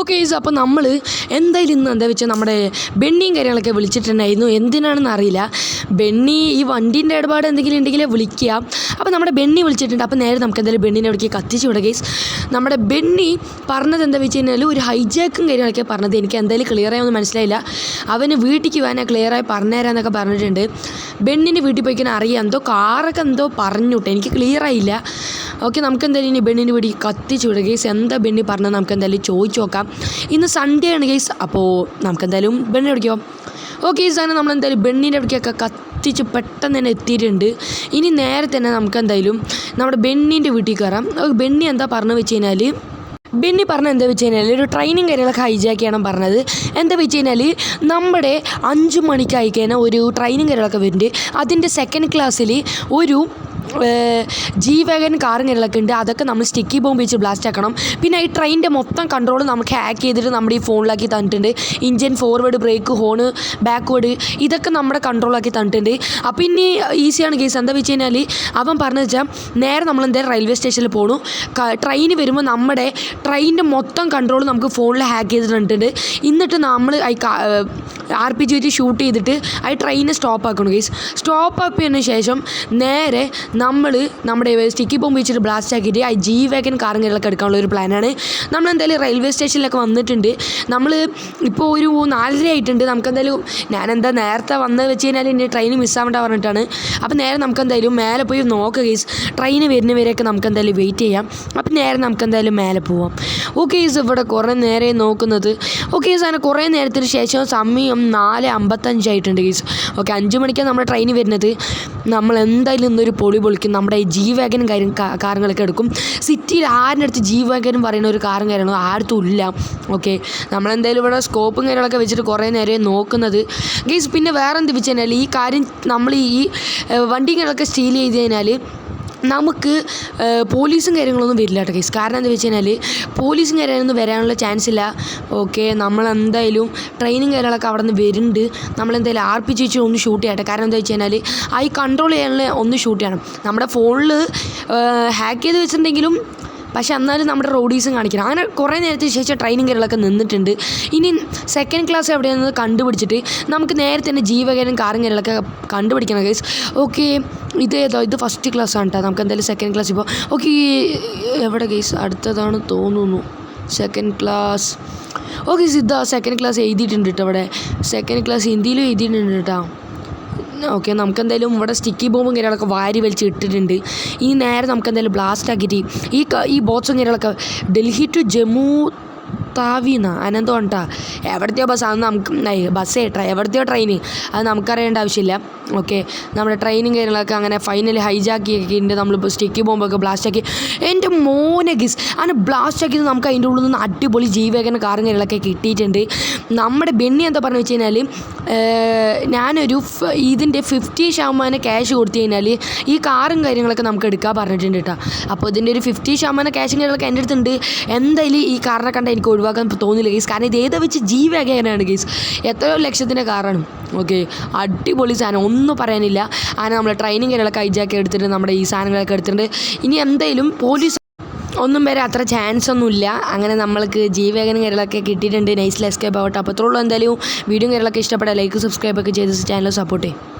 Okay guys, അപ്പോൾ നമ്മൾ എന്തായാലും ഇന്ന് എന്താ വെച്ചാൽ നമ്മുടെ ബെന്നിയും കാര്യങ്ങളൊക്കെ വിളിച്ചിട്ടുണ്ടായിരുന്നു. എന്തിനാണെന്ന് അറിയില്ല. ബെന്നി ഈ വണ്ടീൻ്റെ ഇടപാട് എന്തെങ്കിലും ഉണ്ടെങ്കിൽ വിളിക്കുക. അപ്പോൾ നമ്മുടെ ബെന്നി വിളിച്ചിട്ടുണ്ട്. അപ്പോൾ നേരെ നമുക്ക് എന്തായാലും ബെന്നിനെ എവിടേക്ക് കത്തിച്ചു വിടുക ഗൈസ്. നമ്മുടെ ബെന്നി പറഞ്ഞത് എന്താ വെച്ച് കഴിഞ്ഞാൽ ഒരു ഹൈജാക്കും കാര്യങ്ങളൊക്കെ പറഞ്ഞത് എനിക്ക് എന്തായാലും ക്ലിയറായി ഒന്നും മനസ്സിലായില്ല. അവന് വീട്ടിലേക്ക് വേണേൽ ക്ലിയറായി പറഞ്ഞുതരാമെന്നൊക്കെ പറഞ്ഞിട്ടുണ്ട്. ബെന്നിന് വീട്ടിൽ പോയിക്കാൻ അറിയാം, എന്തോ കാറൊക്കെ എന്തോ പറഞ്ഞുവിട്ടെ, എനിക്ക് ക്ലിയറായില്ല. ഓക്കെ, നമുക്ക് എന്തായാലും ഇനി ബെന്നിന് വീട്ടിൽ കത്തിച്ചു വിടുക ഗൈസ്. എന്താ ബെന്നി പറഞ്ഞത് നമുക്ക് എന്തായാലും ചോദിച്ചു നോക്കാം. ഇന്ന് സൺഡേ ആണ് ഗൈസ്. അപ്പോൾ നമുക്കെന്തായാലും ബെന്നി എവിടേക്കോ. ഓക്കെ ഗൈസ്, അങ്ങനെ നമ്മളെന്തായാലും ബെന്നീൻ്റെ എവിടേക്കൊക്കെ കത്തിച്ച് പെട്ടെന്ന് തന്നെ എത്തിയിട്ടുണ്ട്. ഇനി നേരെ തന്നെ നമുക്കെന്തായാലും നമ്മുടെ ബെന്നീൻ്റെ വീട്ടിൽ കയറാം. ബെന്നി എന്താ പറഞ്ഞു വെച്ച് കഴിഞ്ഞാൽ എന്താ വെച്ച് കഴിഞ്ഞാൽ ഒരു ട്രെയിനിങ് കാര്യങ്ങളൊക്കെ ഹൈജാക്ക് ചെയ്യണം പറഞ്ഞത്. എന്താ വെച്ച് കഴിഞ്ഞാൽ നമ്മുടെ 5 മണിക്ക് അയക്കുന്ന ഒരു ട്രെയിനിങ് കാര്യങ്ങളൊക്കെ വരുന്നുണ്ട്. അതിൻ്റെ സെക്കൻഡ് ക്ലാസ്സിൽ ഒരു G-Wagon കാറും കാര്യങ്ങളൊക്കെ ഉണ്ട്. അതൊക്കെ നമ്മൾ സ്റ്റിക്കി ബോംബ് വെച്ച് ബ്ലാസ്റ്റ് ആക്കണം. പിന്നെ ഈ ട്രെയിനിൻ്റെ മൊത്തം കൺട്രോൾ നമുക്ക് ഹാക്ക് ചെയ്തിട്ട് നമ്മുടെ ഈ ഫോണിലാക്കി തന്നിട്ടുണ്ട്. Engine, forward, brake, horn, backward, ഇതൊക്കെ നമ്മുടെ കൺട്രോളാക്കി തന്നിട്ടുണ്ട്. അപ്പോൾ ഇനി ഈസിയാണ് കേസ്. എന്താ വെച്ച് കഴിഞ്ഞാൽ അവൻ പറഞ്ഞു വെച്ചാൽ നേരെ നമ്മൾ എന്തായാലും റെയിൽവേ സ്റ്റേഷനിൽ പോകണം. ട്രെയിൻ വരുമ്പോൾ നമ്മുടെ ട്രെയിനിൻ്റെ മൊത്തം കൺട്രോൾ നമുക്ക് ഫോണിൽ ഹാക്ക് ചെയ്തിട്ട് തന്നിട്ടുണ്ട്. എന്നിട്ട് നമ്മൾ RPG വെച്ച് ഷൂട്ട് ചെയ്തിട്ട് ആ ട്രെയിനെ സ്റ്റോപ്പ് ആക്കണം കേസ്. സ്റ്റോപ്പ് ആക്കിയതിന് ശേഷം നേരെ നമ്മൾ നമ്മുടെ സ്റ്റിക്കി ബോംബ് വെച്ചിട്ട് ബ്ലാസ്റ്റ് ആക്കിയിട്ട് ആ G-Wagon കാറും കാര്യങ്ങളൊക്കെ എടുക്കാനുള്ള ഒരു പ്ലാനാണ്. നമ്മളെന്തായാലും റെയിൽവേ സ്റ്റേഷനിലൊക്കെ വന്നിട്ടുണ്ട്. നമ്മൾ ഇപ്പോൾ ഒരു 4:30 ആയിട്ടുണ്ട്. നമുക്കെന്തായാലും ഞാനെന്താ നേരത്തെ വന്നത് വെച്ച് കഴിഞ്ഞാൽ ഇനി ട്രെയിൻ മിസ്സാവേണ്ട പറഞ്ഞിട്ടാണ്. അപ്പോൾ നേരെ നമുക്കെന്തായാലും മേലെ പോയി നോക്കുക കേസ്. ട്രെയിൻ വരുന്നവരെയൊക്കെ നമുക്കെന്തായാലും വെയിറ്റ് ചെയ്യാം. അപ്പം നേരെ നമുക്കെന്തായാലും മേലെ പോവാം. ഓക്കെ കേസ്, ഇവിടെ കുറേ നേരെ നോക്കുന്നത്. ഓക്കെ കേസ്, അങ്ങനെ കുറേ നേരത്തിന് ശേഷം സമയം 4:55 ആയിട്ടുണ്ട് കേസ്. ഓക്കെ, 5 മണിക്കാണ് നമ്മുടെ ട്രെയിൻ വരുന്നത്. നമ്മൾ എന്തായാലും ഇന്നൊരു പൊളിക്കും. നമ്മുടെ ഈ G-Wagon കാറുകളൊക്കെ എടുക്കും. സിറ്റിയിൽ ആരുടെ അടുത്ത് G-Wagon പറയുന്ന ഒരു കാറും കാര്യങ്ങളും ആർത്തും ഇല്ല. ഓക്കെ, നമ്മളെന്തായാലും ഇവിടെ സ്കോപ്പും കാര്യങ്ങളൊക്കെ വെച്ചിട്ട് കുറേ നേരം നോക്കുന്നത് ഗൈസ്. പിന്നെ വേറെ എന്ത് വെച്ച് കഴിഞ്ഞാൽ ഈ കാര്യം നമ്മൾ ഈ വണ്ടികളൊക്കെ സ്റ്റീൽ ചെയ്ത് കഴിഞ്ഞാൽ നമുക്ക് പോലീസും കാര്യങ്ങളൊന്നും വരില്ല കേട്ടോ കേസ്. കാരണം എന്താ വെച്ച് കഴിഞ്ഞാൽ പോലീസും കാര്യങ്ങളൊന്നും വരാനുള്ള ചാൻസ് ഇല്ല. ഓക്കെ, നമ്മളെന്തായാലും ട്രെയിനും കാര്യങ്ങളൊക്കെ അവിടെ നിന്ന് വരുന്നുണ്ട്. നമ്മളെന്തായാലും RPG വെച്ച് ഒന്ന് ഷൂട്ട് ചെയ്യട്ടെ. കാരണം എന്താ വെച്ച് കഴിഞ്ഞാൽ ആ ഈ കൺട്രോൾ ചെയ്യാനുള്ള ഒന്ന് ഷൂട്ട് ചെയ്യണം. നമ്മുടെ ഫോണിൽ ഹാക്ക് ചെയ്ത് വെച്ചിട്ടുണ്ടെങ്കിലും പക്ഷെ എന്നാലും നമ്മുടെ റോഡീസും കാണിക്കണം. അങ്ങനെ കുറേ നേരത്തിന് ശേഷം ട്രെയിനിങ് കാര്യങ്ങളൊക്കെ നിന്നിട്ടുണ്ട്. ഇനി സെക്കൻഡ് ക്ലാസ് എവിടെയാണെന്ന് കണ്ടുപിടിച്ചിട്ട് നമുക്ക് നേരെ തന്നെ G-Wagon കാറും കാര്യങ്ങളൊക്കെ കണ്ടുപിടിക്കണം ഗൈസ്. ഓക്കെ, ഇത് ഫസ്റ്റ് ക്ലാസ് ആണ് കേട്ടോ. നമുക്ക് എന്തായാലും സെക്കൻഡ് ക്ലാസ് ഇപ്പോൾ. ഓക്കെ, എവിടെ ഗൈസ്? അടുത്തതാണ് തോന്നുന്നു സെക്കൻഡ് ക്ലാസ്. ഓക്കെ, ഇതാ സെക്കൻഡ് ക്ലാസ് എഴുതിയിട്ടുണ്ട് കേട്ടോ. ഇവിടെ സെക്കൻഡ് ക്ലാസ് ഹിന്ദിയിലും എഴുതിയിട്ടുണ്ട് കേട്ടോ. ഓക്കെ, നമുക്കെന്തായാലും ഇവിടെ സ്റ്റിക്കി ബോംബും കാര്യങ്ങളൊക്കെ വാരി വലിച്ച് ഇട്ടിട്ടുണ്ട്. ഈ നേരെ നമുക്കെന്തായാലും ബ്ലാസ്റ്റ് ആക്കിയിട്ട് ഈ ബോട്ട്സും കാര്യങ്ങളൊക്കെ ഡൽഹി ടു ജമ്മു താവിന്നാ അനന്തോ കേട്ടോ. എവിടത്തെയോ ബസ് അത് നമുക്ക് ബസ് കേട്ടോ, എവിടത്തെയോ ട്രെയിന് അത് നമുക്കറിയേണ്ട ആവശ്യമില്ല. ഓക്കെ, നമ്മുടെ ട്രെയിനും കാര്യങ്ങളൊക്കെ അങ്ങനെ ഫൈനലി ഹൈജാക്കിയിട്ടുണ്ട്. നമ്മളിപ്പോൾ സ്റ്റിക്കി ബോംബൊക്കെ ബ്ലാസ്റ്റ് ആക്കി. എൻ്റെ മോനെ ഗിസ്, അങ്ങനെ ബ്ലാസ്റ്റ് ആക്കിയത് നമുക്ക് അതിൻ്റെ ഉള്ളിൽ നിന്ന് അടിപൊളി G-Wagon കാറും കാര്യങ്ങളൊക്കെ കിട്ടിയിട്ടുണ്ട്. നമ്മുടെ ബെന്നി എന്താ പറഞ്ഞു വെച്ച് കഴിഞ്ഞാൽ ഞാനൊരു ഇതിൻ്റെ 50% ക്യാഷ് കൊടുത്തു കഴിഞ്ഞാൽ ഈ കാറും കാര്യങ്ങളൊക്കെ നമുക്ക് എടുക്കാൻ പറഞ്ഞിട്ടുണ്ട് കേട്ടോ. അപ്പോൾ ഇതിൻ്റെ ഒരു 50% ക്യാഷും കാര്യങ്ങളൊക്കെ എൻ്റെ അടുത്തുണ്ട്. എന്തായാലും ഈ കാറിനെ കണ്ടാൽ എനിക്ക് ഒഴിവാക്കാൻ തോന്നില്ല ഗീസ്. കാരണം ഇത് ഏതാ വെച്ച് G-Wagon ആണ് ഗീസ്. എത്രയോ ലക്ഷത്തിൻ്റെ കാറാണ്. ഓക്കെ, അടിപൊളി സാധനം, ഒന്നും പറയാനില്ല. അങ്ങനെ നമ്മൾ ട്രെയിനിങ് കാര്യങ്ങളൊക്കെ ഹൈജാക്കി എടുത്തിട്ട് നമ്മുടെ ഈ സാധനങ്ങളൊക്കെ എടുത്തിട്ടുണ്ട്. ഇനി എന്തായാലും പോലീസ് ഒന്നും വരെ അത്ര ചാൻസ് ഒന്നുമില്ല. അങ്ങനെ നമ്മൾക്ക് G-Wagon കാര്യങ്ങളൊക്കെ കിട്ടിയിട്ടുണ്ട്. നൈസിൽ എസ്കേപ്പ് ആവട്ടെ. അപ്പോൾ അത്രയുള്ളൂ. എന്തായാലും വീഡിയോ കാര്യങ്ങളൊക്കെ ഇഷ്ടപ്പെട്ടാൽ ലൈക്ക്, സബ്സ്ക്രൈബ് ഒക്കെ ചെയ്ത് ചാനൽ സപ്പോർട്ട് ചെയ്യും.